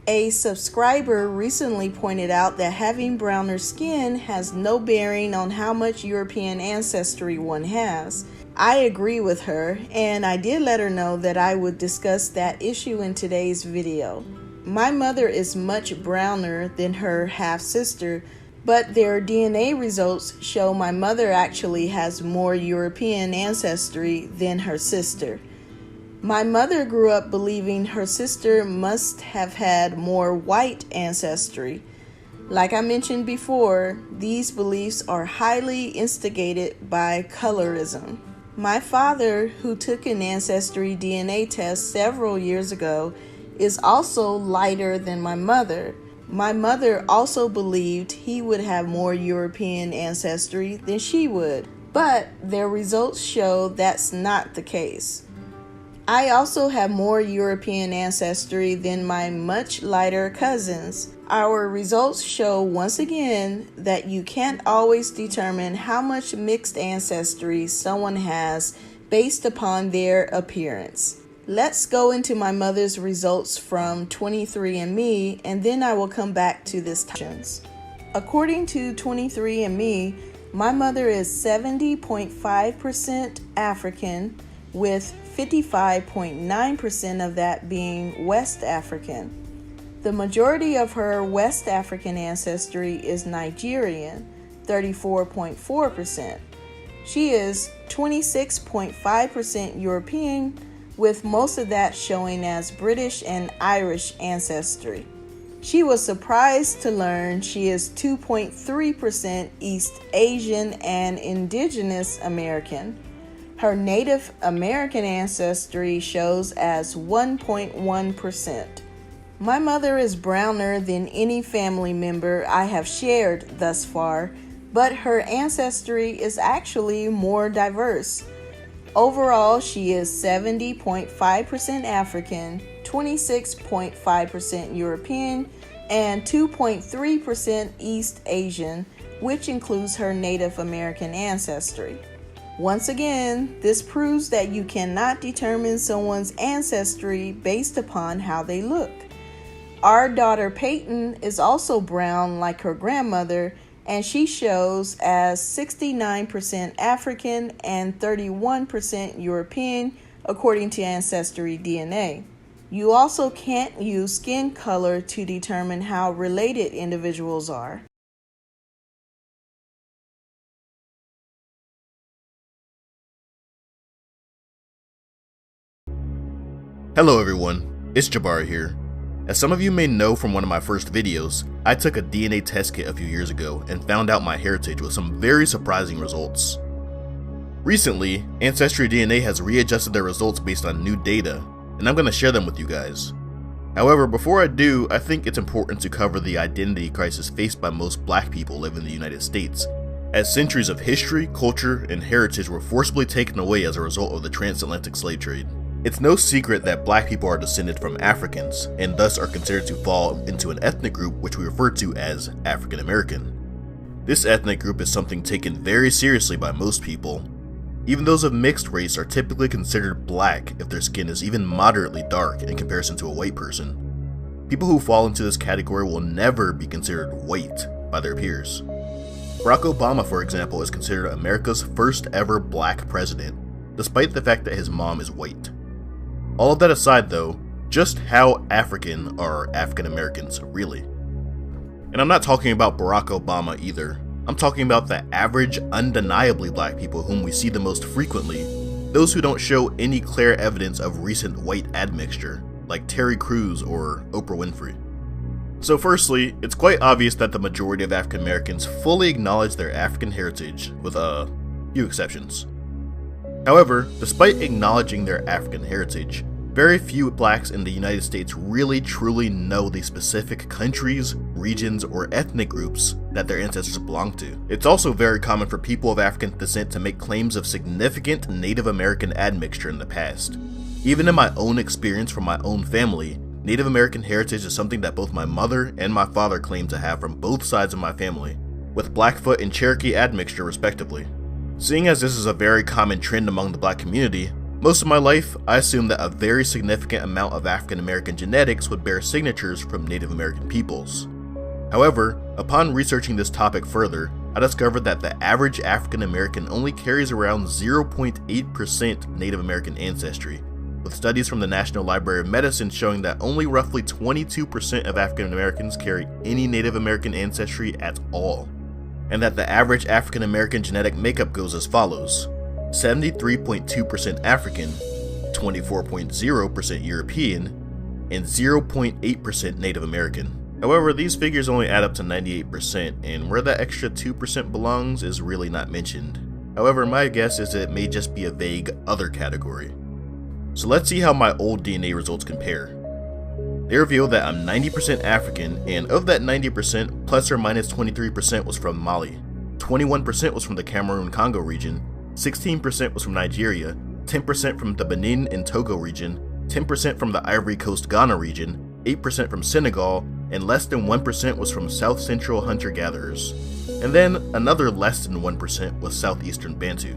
A subscriber recently pointed out that having browner skin has no bearing on how much European ancestry one has. I agree with her, and I did let her know that I would discuss that issue in today's video. My mother is much browner than her half-sister, but their DNA results show my mother actually has more European ancestry than her sister. My mother grew up believing her sister must have had more white ancestry. Like I mentioned before, these beliefs are highly instigated by colorism. My father, who took an ancestry DNA test several years ago, is also lighter than my mother. My mother also believed he would have more European ancestry than she would, but their results show that's not the case. I also have more European ancestry than my much lighter cousins. Our results show once again that you can't always determine how much mixed ancestry someone has based upon their appearance. Let's go into my mother's results from 23andMe, and then I will come back to this topic. According to 23andMe, my mother is 70.5% African, with 55.9% of that being West African. The majority of her West African ancestry is Nigerian, 34.4%. She is 26.5% European, with most of that showing as British and Irish ancestry. She was surprised to learn she is 2.3% East Asian and Indigenous American. Her Native American ancestry shows as 1.1%. My mother is browner than any family member I have shared thus far, but her ancestry is actually more diverse. Overall, she is 70.5% African, 26.5% European, and 2.3% East Asian, which includes her Native American ancestry. Once again, this proves that you cannot determine someone's ancestry based upon how they look. Our daughter Peyton is also brown like her grandmother, and she shows as 69% African and 31% European according to Ancestry DNA. You also can't use skin color to determine how related individuals are. Hello everyone, it's Jabari here. As some of you may know from one of my first videos, I took a DNA test kit a few years ago and found out my heritage with some very surprising results. Recently, Ancestry DNA has readjusted their results based on new data, and I'm going to share them with you guys. However, before I do, I think it's important to cover the identity crisis faced by most black people living in the United States, as centuries of history, culture, and heritage were forcibly taken away as a result of the transatlantic slave trade. It's no secret that black people are descended from Africans, and thus are considered to fall into an ethnic group which we refer to as African American. This ethnic group is something taken very seriously by most people. Even those of mixed race are typically considered black if their skin is even moderately dark in comparison to a white person. People who fall into this category will never be considered white by their peers. Barack Obama, for example, is considered America's first ever black president, despite the fact that his mom is white. All of that aside though, just how African are African Americans really? And I'm not talking about Barack Obama either. I'm talking about the average, undeniably black people whom we see the most frequently, those who don't show any clear evidence of recent white admixture, like Terry Crews or Oprah Winfrey. So firstly, it's quite obvious that the majority of African Americans fully acknowledge their African heritage, with a few exceptions. However, despite acknowledging their African heritage, very few blacks in the United States really truly know the specific countries, regions, or ethnic groups that their ancestors belong to. It's also very common for people of African descent to make claims of significant Native American admixture in the past. Even in my own experience from my own family, Native American heritage is something that both my mother and my father claim to have from both sides of my family, with Blackfoot and Cherokee admixture respectively. Seeing as this is a very common trend among the black community, Most of my life, I assumed that a very significant amount of African American genetics would bear signatures from Native American peoples. However, upon researching this topic further, I discovered that the average African American only carries around 0.8% Native American ancestry, with studies from the National Library of Medicine showing that only roughly 22% of African Americans carry any Native American ancestry at all, and that the average African American genetic makeup goes as follows: 73.2% African, 24.0% European, and 0.8% Native American. However, these figures only add up to 98%, and where that extra 2% belongs is really not mentioned. However, my guess is that it may just be a vague other category. So let's see how my old DNA results compare. They reveal that I'm 90% African, and of that 90%, plus or minus 23% was from Mali, 21% was from the Cameroon-Congo region, 16% was from Nigeria, 10% from the Benin and Togo region, 10% from the Ivory Coast Ghana region, 8% from Senegal, and less than 1% was from South Central hunter-gatherers. And then another less than 1% was Southeastern Bantu.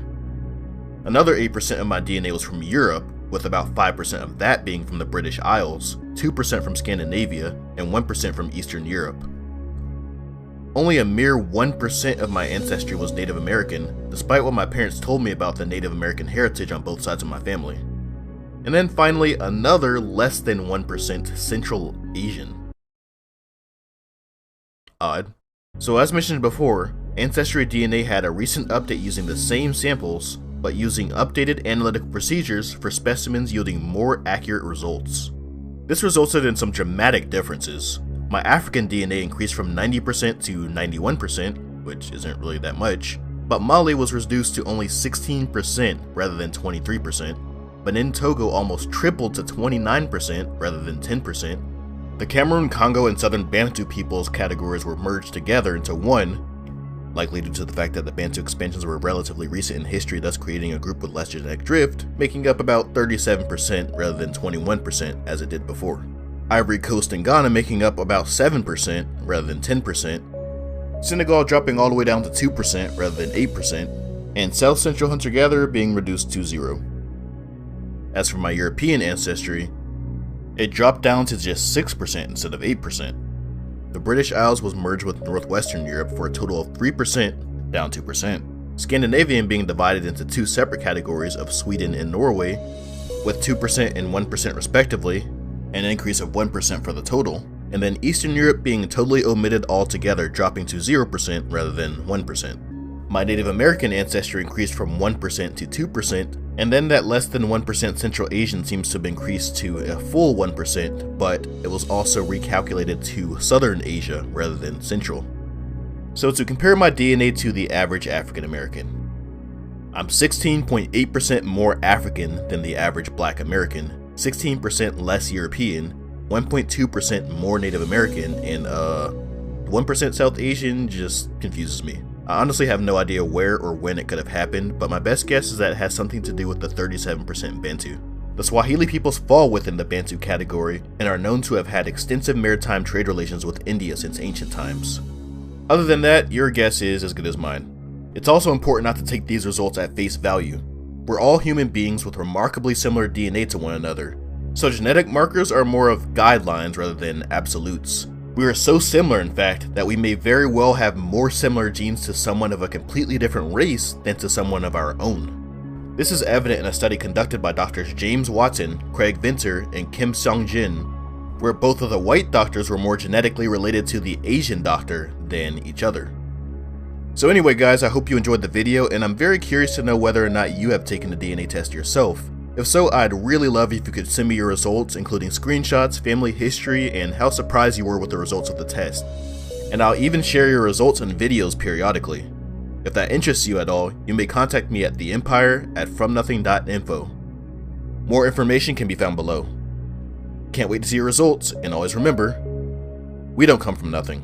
Another 8% of my DNA was from Europe, with about 5% of that being from the British Isles, 2% from Scandinavia, and 1% from Eastern Europe. Only a mere 1% of my ancestry was Native American, despite what my parents told me about the Native American heritage on both sides of my family. And then finally, another less than 1% Central Asian. Odd. So as mentioned before, Ancestry DNA had a recent update using the same samples, but using updated analytical procedures for specimens yielding more accurate results. This resulted in some dramatic differences. My African DNA increased from 90% to 91%, which isn't really that much, but Mali was reduced to only 16% rather than 23%, Benin Togo almost tripled to 29% rather than 10%, the Cameroon, Congo, and Southern Bantu peoples categories were merged together into one, likely due to the fact that the Bantu expansions were relatively recent in history, thus creating a group with less genetic drift, making up about 37% rather than 21% as it did before. Ivory Coast and Ghana making up about 7% rather than 10%, Senegal dropping all the way down to 2% rather than 8%, and South Central hunter-gatherer being reduced to 0. As for my European ancestry, it dropped down to just 6% instead of 8%. The British Isles was merged with Northwestern Europe for a total of 3%, down 2%. Scandinavian being divided into two separate categories of Sweden and Norway, with 2% and 1% respectively, an increase of 1% for the total, and then Eastern Europe being totally omitted altogether, dropping to 0% rather than 1%. My Native American ancestry increased from 1% to 2%, and then that less than 1% Central Asian seems to have increased to a full 1%, but it was also recalculated to Southern Asia rather than Central. So to compare my DNA to the average African American, I'm 16.8% more African than the average Black American, 16% less European, 1.2% more Native American, and 1% South Asian just confuses me. I honestly have no idea where or when it could have happened, but my best guess is that it has something to do with the 37% Bantu. The Swahili peoples fall within the Bantu category and are known to have had extensive maritime trade relations with India since ancient times. Other than that, your guess is as good as mine. It's also important not to take these results at face value. We're all human beings with remarkably similar DNA to one another, so genetic markers are more of guidelines rather than absolutes. We are so similar, in fact, that we may very well have more similar genes to someone of a completely different race than to someone of our own. This is evident in a study conducted by Drs. James Watson, Craig Venter, and Kim Seong-jin, where both of the white doctors were more genetically related to the Asian doctor than each other. So anyway guys, I hope you enjoyed the video, and I'm very curious to know whether or not you have taken a DNA test yourself. If so, I'd really love if you could send me your results, including screenshots, family history, and how surprised you were with the results of the test. And I'll even share your results in videos periodically. If that interests you at all, you may contact me at theempire@fromnothing.info. More information can be found below. Can't wait to see your results, and always remember, we don't come from nothing.